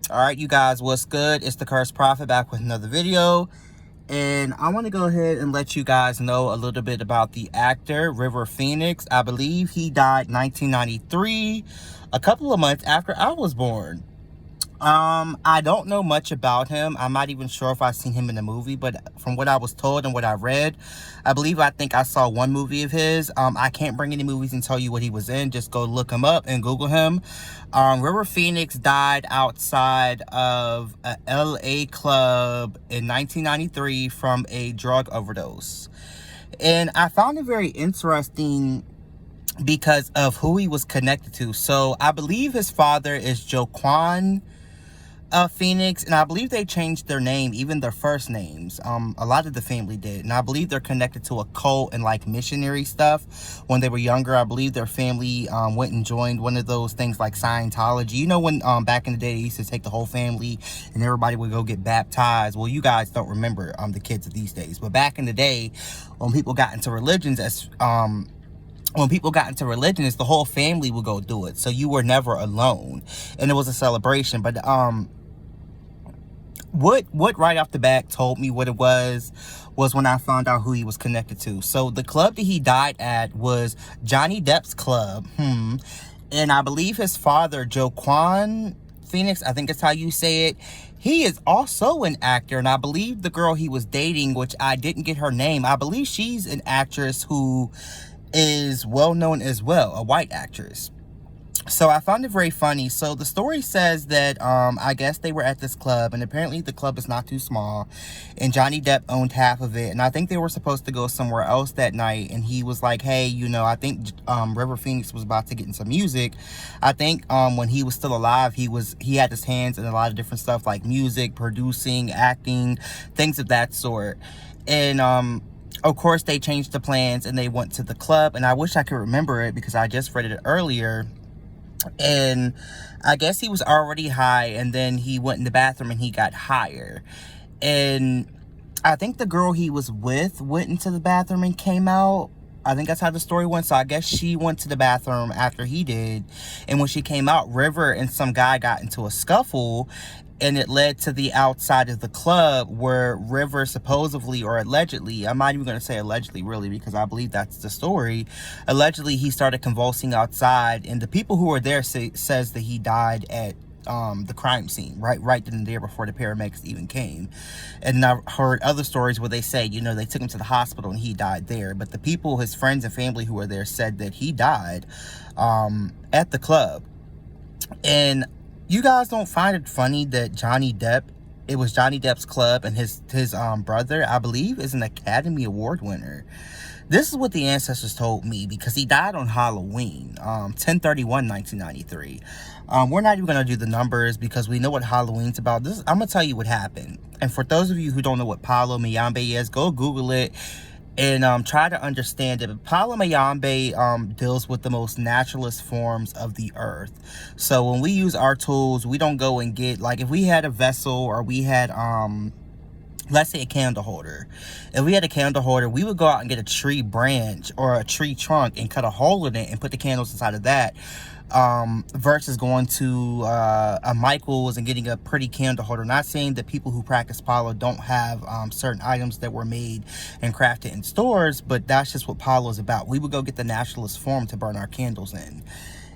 All right, you guys, what's good? It's the Cursed Prophet back with another video. And I want to go ahead and let you guys know a little bit about the actor, River Phoenix. I believe he died 1993, a couple of months after I was born. I don't know much about him. I'm not even sure if I've seen him in the movie, but from what I was told and what I read, I think I saw one movie of his. I can't bring any movies and tell you what he was in. Just go look him up and Google him. River Phoenix died outside of a LA club in 1993 from a drug overdose. And I found it very interesting because of who he was connected to. So I believe his father is Joaquin Phoenix, and I believe they changed their name, even their first names. A lot of the family did, and I believe they're connected to a cult and like missionary stuff. When they were younger, I believe their family went and joined one of those things like Scientology. You know, when back in the day they used to take the whole family and everybody would go get baptized. Well, you guys don't remember the kids of these days, but back in the day, when people got into religions, the whole family would go do it. So you were never alone, and it was a celebration. But what right off the bat told me what it was when I found out who he was connected to. So the club that he died at was Johnny Depp's club. And I believe his father, Joaquin Phoenix, I think that's how you say it, he is also an actor. And I believe the girl he was dating, which I didn't get her name, I believe she's an actress who is well known as well, a white actress. So I found it very funny. So the story says that I guess they were at this club, and apparently the club is not too small, and Johnny Depp owned half of it, and I think they were supposed to go somewhere else that night, and he was like, hey, you know, I think River Phoenix was about to get into music. I think when he was still alive, he had his hands in a lot of different stuff like music, producing, acting, things of that sort. And of course they changed the plans and they went to the club, and I wish I could remember it because I just read it earlier. And I guess he was already high, and then he went in the bathroom and he got higher. And I think the girl he was with went into the bathroom and came out. I think that's how the story went. So I guess she went to the bathroom after he did. And when she came out, River and some guy got into a scuffle, and it led to the outside of the club where River supposedly, or allegedly, I'm not even going to say allegedly really because I believe that's the story, allegedly he started convulsing outside, and the people who were there says that he died at the crime scene right then and there before the paramedics even came. And I've heard other stories where they say, you know, they took him to the hospital and he died there, but the people, his friends and family who were there, said that he died at the club. And you guys don't find it funny that it was Johnny Depp's club, and his brother, I believe, is an Academy Award winner. This is what the ancestors told me, because he died on Halloween, 10/31/1993. We're not even going to do the numbers because we know what Halloween's about. I'm going to tell you what happened. And for those of you who don't know what Palo Mayombe is, go Google it and try to understand it. But Palo Mayombe deals with the most naturalist forms of the earth. So when we use our tools, we don't go and get, like, if we had a vessel, or we had let's say a candle holder. If we had a candle holder, we would go out and get a tree branch or a tree trunk and cut a hole in it and put the candles inside of that. Versus going to a Michael's and getting a pretty candle holder. Not saying that people who practice Palo don't have certain items that were made and crafted in stores, but that's just what Palo is about. We would go get the naturalist form to burn our candles in.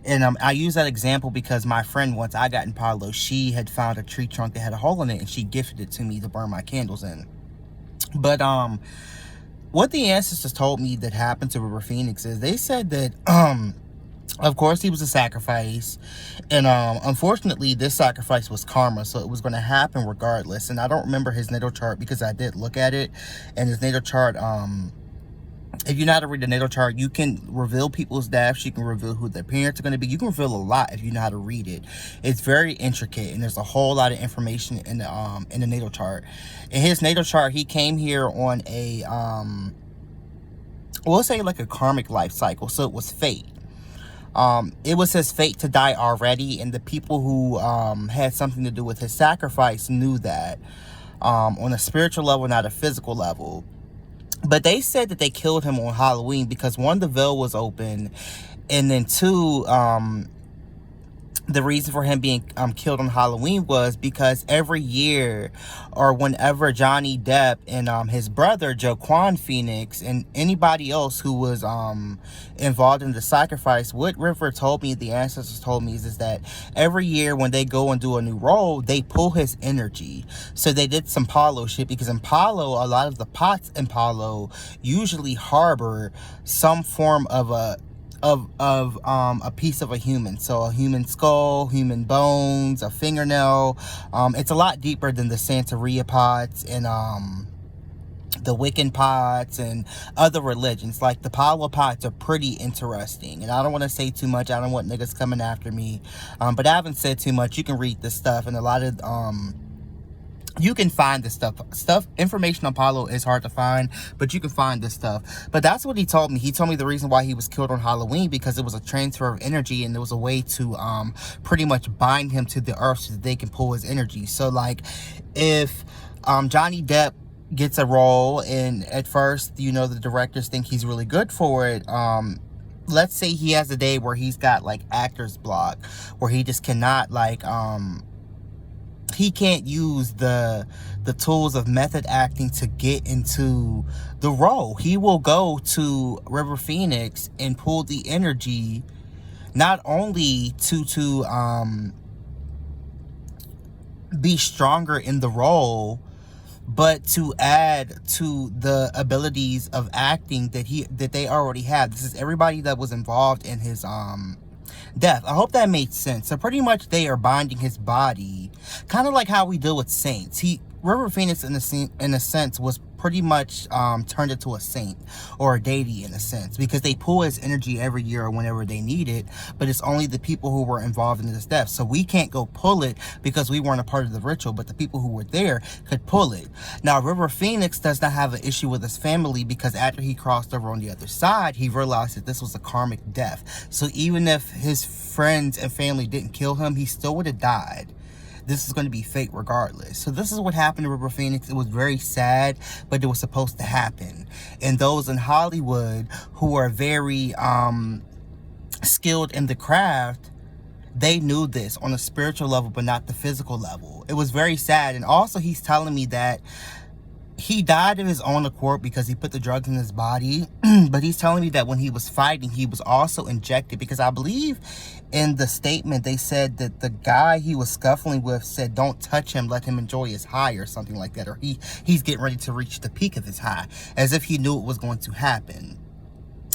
And I use that example because my friend, once I got in Palo, she had found a tree trunk that had a hole in it, and she gifted it to me to burn my candles in. But what the ancestors told me that happened to River Phoenix is they said that of course he was a sacrifice, and unfortunately this sacrifice was karma, so it was going to happen regardless. And I don't remember his natal chart because I did look at it, and his natal chart, if you know how to read the natal chart, you can reveal people's deaths, you can reveal who their parents are going to be, you can reveal a lot if you know how to read it. It's very intricate, and there's a whole lot of information in the natal chart. In his natal chart, he came here on a we'll say like a karmic life cycle, so it was fate. It was his fate to die already, and the people who had something to do with his sacrifice knew that on a spiritual level, not a physical level. But they said that they killed him on Halloween because, one, the veil was open, and then two, the reason for him being killed on Halloween was because every year, or whenever Johnny Depp and his brother Joaquin Phoenix and anybody else who was involved in the sacrifice, what River told me, the ancestors told me, is that every year when they go and do a new role, they pull his energy. So they did some Palo shit, because in Palo, a lot of the pots in Palo usually harbor some form of a piece of a human. So a human skull, human bones, a fingernail. It's a lot deeper than the Santeria pots and the Wiccan pots and other religions. Like, the Palo pots are pretty interesting, and I don't want to say too much. I don't want niggas coming after me, but I haven't said too much. You can read this stuff, and a lot of you can find this information on Palo is hard to find, but you can find this stuff. But that's what he told me. He told me the reason why he was killed on Halloween, because it was a transfer of energy, and there was a way to pretty much bind him to the earth so that they can pull his energy. So, like, if Johnny Depp gets a role, and at first, the directors think he's really good for it, let's say he has a day where he's got, like, actor's block, where he just cannot, like, he can't use the tools of method acting to get into the role. He will go to River Phoenix and pull the energy, not only to be stronger in the role, but to add to the abilities of acting that they already have. This is everybody that was involved in his death. I hope that made sense. So pretty much they are binding his body, kind of like how we deal with saints. River Phoenix, in a sense, was pretty much turned into a saint or a deity, in a sense, because they pull his energy every year or whenever they need it, but it's only the people who were involved in his death. So we can't go pull it because we weren't a part of the ritual, but the people who were there could pull it. Now, River Phoenix does not have an issue with his family, because after he crossed over on the other side, he realized that this was a karmic death. So even if his friends and family didn't kill him, he still would have died. This is going to be fate regardless. So this is what happened to River Phoenix. It was very sad, but it was supposed to happen. And those in Hollywood who are very skilled in the craft, they knew this on a spiritual level, but not the physical level. It was very sad. And also, he's telling me that he died of his own accord because he put the drugs in his body. But he's telling me that when he was fighting, he was also injected, because I believe in the statement they said that the guy he was scuffling with said, "Don't touch him, let him enjoy his high," or something like that. Or he's getting ready to reach the peak of his high, as if he knew it was going to happen.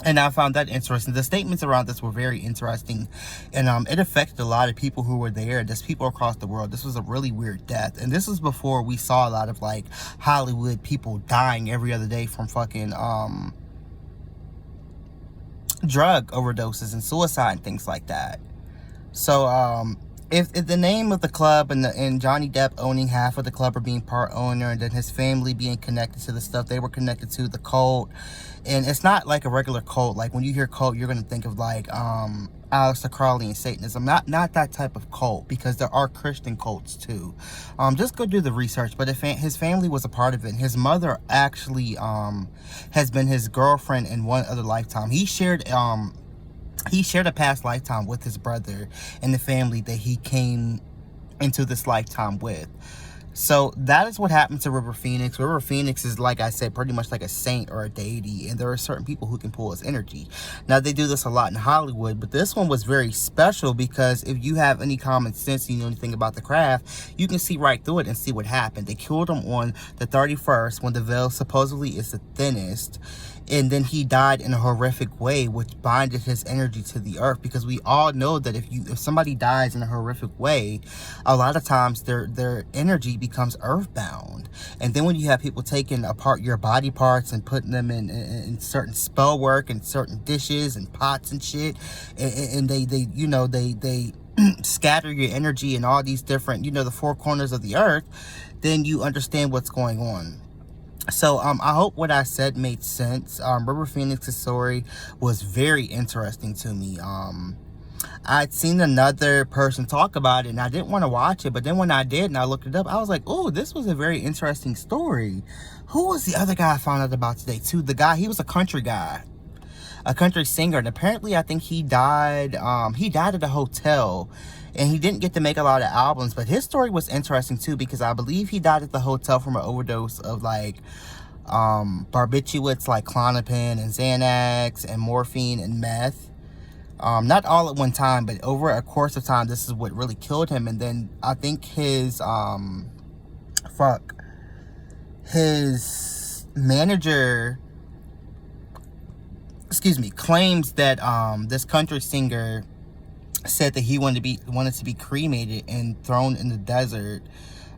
And I found that interesting. The statements around this were very interesting. And it affected a lot of people who were there. Just people across the world. This was a really weird death. And this was before we saw a lot of, like, Hollywood people dying every other day from fucking drug overdoses and suicide and things like that. So if the name of the club and Johnny Depp owning half of the club, or being part owner, and then his family being connected to the stuff they were connected to, the cult, and it's not like a regular cult. Like, when you hear cult, you're going to think of, like, Aleister Crowley and Satanism. Not that type of cult, because there are Christian cults too. Just go do the research. But his family was a part of it. And his mother actually has been his girlfriend in one other lifetime. He shared a past lifetime with his brother and the family that he came into this lifetime with. So that is what happened to River Phoenix. River Phoenix is, like I said, pretty much like a saint or a deity, and there are certain people who can pull his energy. Now, they do this a lot in Hollywood, but this one was very special, because if you have any common sense, you know anything about the craft, you can see right through it and see what happened. They killed him on the 31st, when the veil supposedly is the thinnest, and then he died in a horrific way, which binded his energy to the earth, because we all know that if somebody dies in a horrific way, a lot of times their energy becomes earthbound. And then when you have people taking apart your body parts and putting them in certain spell work and certain dishes and pots and shit, and they scatter your energy in all these different, the four corners of the earth, then you understand what's going on. So I hope what I said made sense. River Phoenix's story was very interesting to me. I'd seen another person talk about it, and I didn't want to watch it, but then when I did and I looked it up, I was like, oh, this was a very interesting story. Who was the other guy I found out about today too? The guy, he was a country guy, a country singer, and apparently I think he died at a hotel And he didn't get to make a lot of albums, but his story was interesting too, because I believe he died at the hotel from an overdose of like barbiturates, like Klonopin and Xanax and morphine and meth. Not all at one time, but over a course of time, this is what really killed him. And then I think his his manager, claims that this country singer said that he wanted to be cremated and thrown in the desert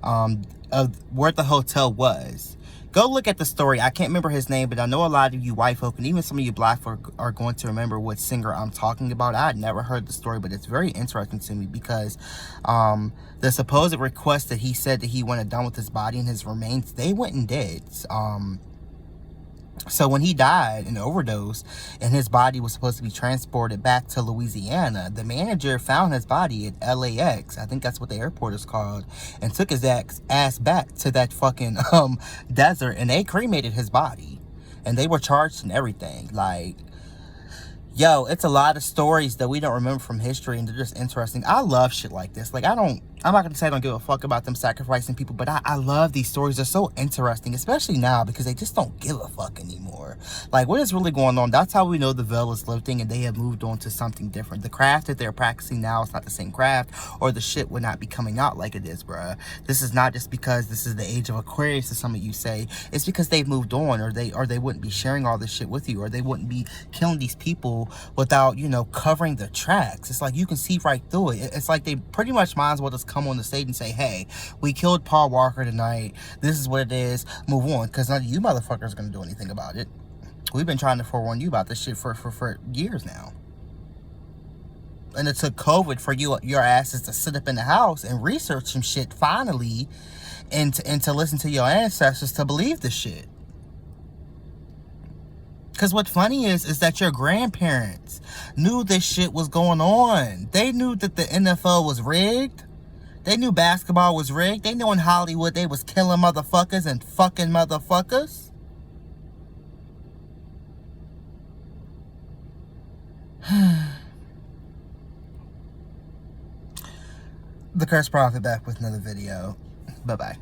of where the hotel was. Go look at the story. I can't remember his name, but I know a lot of you white folk and even some of you black folk are going to remember what singer I'm talking about. I had never heard the story, but it's very interesting to me because the supposed request that he said that he wanted done with his body and his remains, they went and did. So when he died in overdose and his body was supposed to be transported back to Louisiana, the manager found his body at LAX, I think that's what the airport is called, and took his ass back to that fucking desert, and they cremated his body. And they were charged and everything. Like, yo, it's a lot of stories that we don't remember from history, and they're just interesting. I love shit like this. Like, I'm not going to say I don't give a fuck about them sacrificing people, but I love these stories. They're so interesting, especially now, because they just don't give a fuck anymore. Like, what is really going on? That's how we know the veil is lifting, and they have moved on to something different. The craft that they're practicing now is not the same craft, or the shit would not be coming out like it is, bruh. This is not just because this is the age of Aquarius, as some of you say. It's because they've moved on, or they wouldn't be sharing all this shit with you, or they wouldn't be killing these people without, you know, covering the tracks. It's like you can see right through it. It's like they pretty much might as well just come on the stage and say, hey, we killed Paul Walker tonight. This is what it is. Move on. Because none of you motherfuckers are going to do anything about it. We've been trying to forewarn you about this shit for years now. And it took COVID for your asses to sit up in the house and research some shit finally, and to listen to your ancestors to believe this shit. Because what's funny is that your grandparents knew this shit was going on. They knew that the NFL was rigged. They knew basketball was rigged. They knew in Hollywood they was killing motherfuckers and fucking motherfuckers. The Cursed Prophet back with another video. Bye-bye.